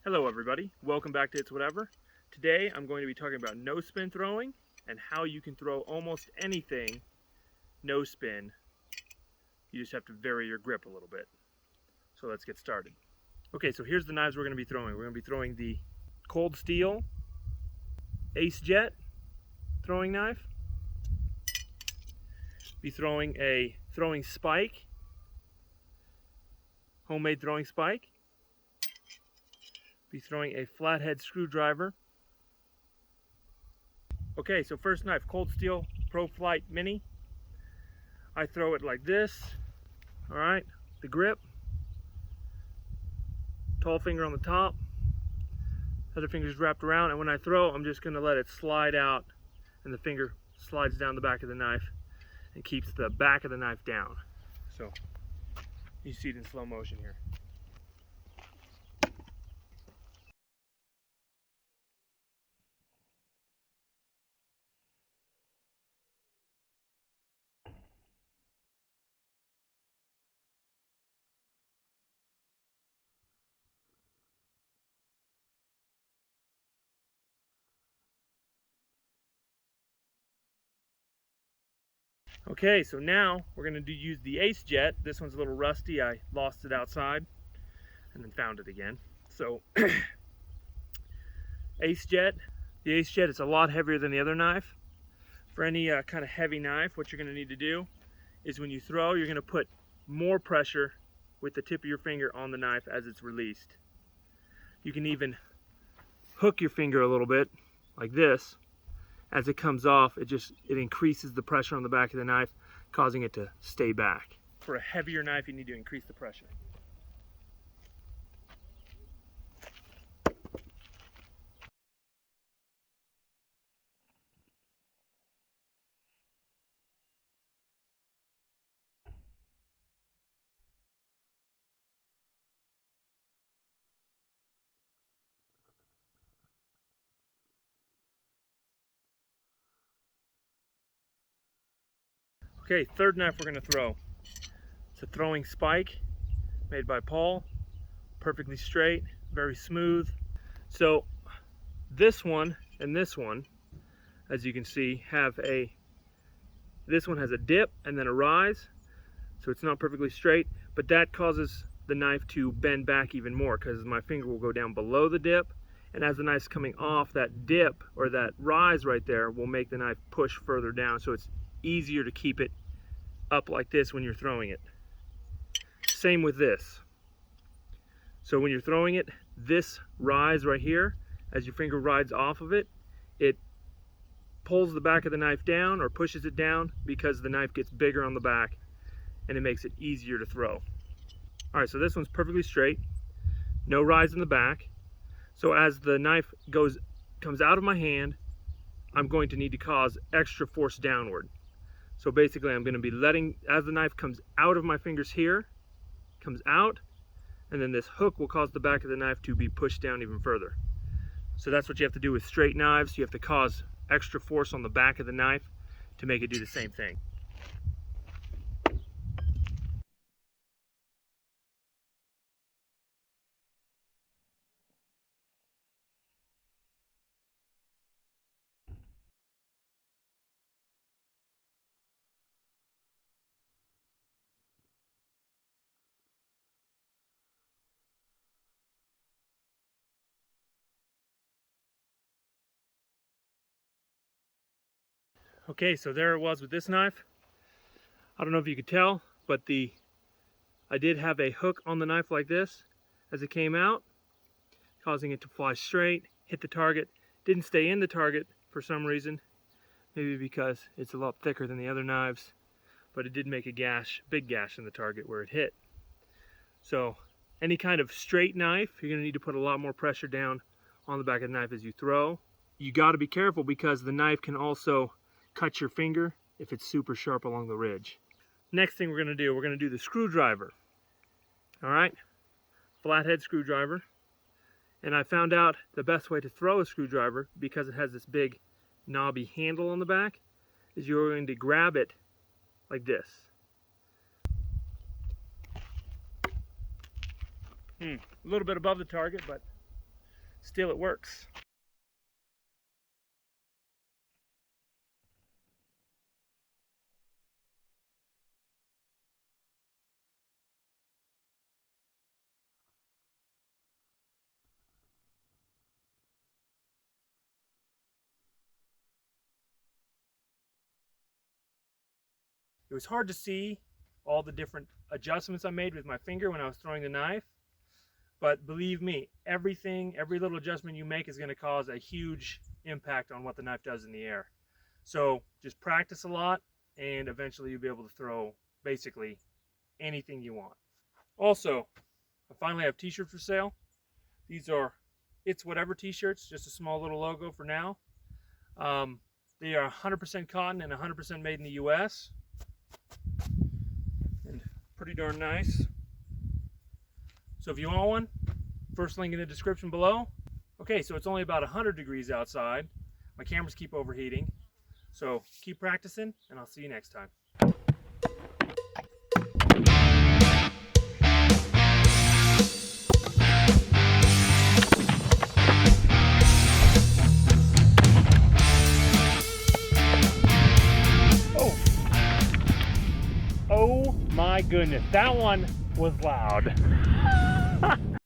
Hello everybody, welcome back to It's Whatever. Today I'm going to be talking about no spin throwing and how you can throw almost anything no spin. You just have to vary your grip a little bit. So let's get started. Okay, so here's the knives we're going to be throwing. We're going to be throwing the Cold Steel Acejet throwing knife. Be throwing a throwing spike, homemade throwing spike. Be throwing a flathead screwdriver. Okay, so first knife, Cold Steel Pro Flight Mini. I throw it like this. All right, the grip, tall finger on the top, other finger's wrapped around, and when I throw, I'm just gonna let it slide out, and the finger slides down the back of the knife and keeps the back of the knife down. So you see it in slow motion here. Okay, so now we're going to use the Acejet. This one's a little rusty. I lost it outside and then found it again. So Acejet, the Acejet is a lot heavier than the other knife. For any kind of heavy knife, what you're going to need to do is when you throw, you're going to put more pressure with the tip of your finger on the knife as it's released. You can even hook your finger a little bit like this. As it comes off, it increases the pressure on the back of the knife, causing it to stay back. For a heavier knife, you need to increase the pressure. Okay, third knife we're going to throw. It's a throwing spike made by Paul. Perfectly straight, very smooth. So this one and this one, as you can see, this one has a dip and then a rise. So it's not perfectly straight, but that causes the knife to bend back even more because my finger will go down below the dip. And as the knife's coming off, that dip or that rise right there will make the knife push further down. So it's easier to keep it up like this when you're throwing it. Same with this. So when you're throwing it, this rise right here, as your finger rides off of it, it pulls the back of the knife down or pushes it down because the knife gets bigger on the back and it makes it easier to throw. All right, so this one's perfectly straight, no rise in the back. So as the knife comes out of my hand, I'm going to need to cause extra force downward. So basically I'm going to be letting, as the knife comes out of my fingers here, comes out, and then this hook will cause the back of the knife to be pushed down even further. So that's what you have to do with straight knives. You have to cause extra force on the back of the knife to make it do the same thing. Okay, so there it was with this knife. I don't know if you could tell, but I did have a hook on the knife like this as it came out, causing it to fly straight, hit the target. Didn't stay in the target for some reason, maybe because it's a lot thicker than the other knives, but it did make a gash, big gash in the target where it hit. So any kind of straight knife, you're going to need to put a lot more pressure down on the back of the knife as you throw. You got to be careful because the knife can also cut your finger if it's super sharp along the ridge. Next thing we're going to do the screwdriver. All right, flathead screwdriver. And I found out the best way to throw a screwdriver, because it has this big knobby handle on the back, is you're going to grab it like this. A little bit above the target, but still it works. It was hard to see all the different adjustments I made with my finger when I was throwing the knife, but believe me, every little adjustment you make is going to cause a huge impact on what the knife does in the air. So just practice a lot, and eventually you'll be able to throw basically anything you want. Also, I finally have t-shirts for sale. These are It's Whatever t-shirts, just a small little logo for now. They are 100% cotton and 100% made in the US. And pretty darn nice. So if you want one, first link in the description below. Okay, so it's only about 100 degrees outside. My cameras keep overheating. So keep practicing, and I'll see you next time. Oh my goodness, that one was loud.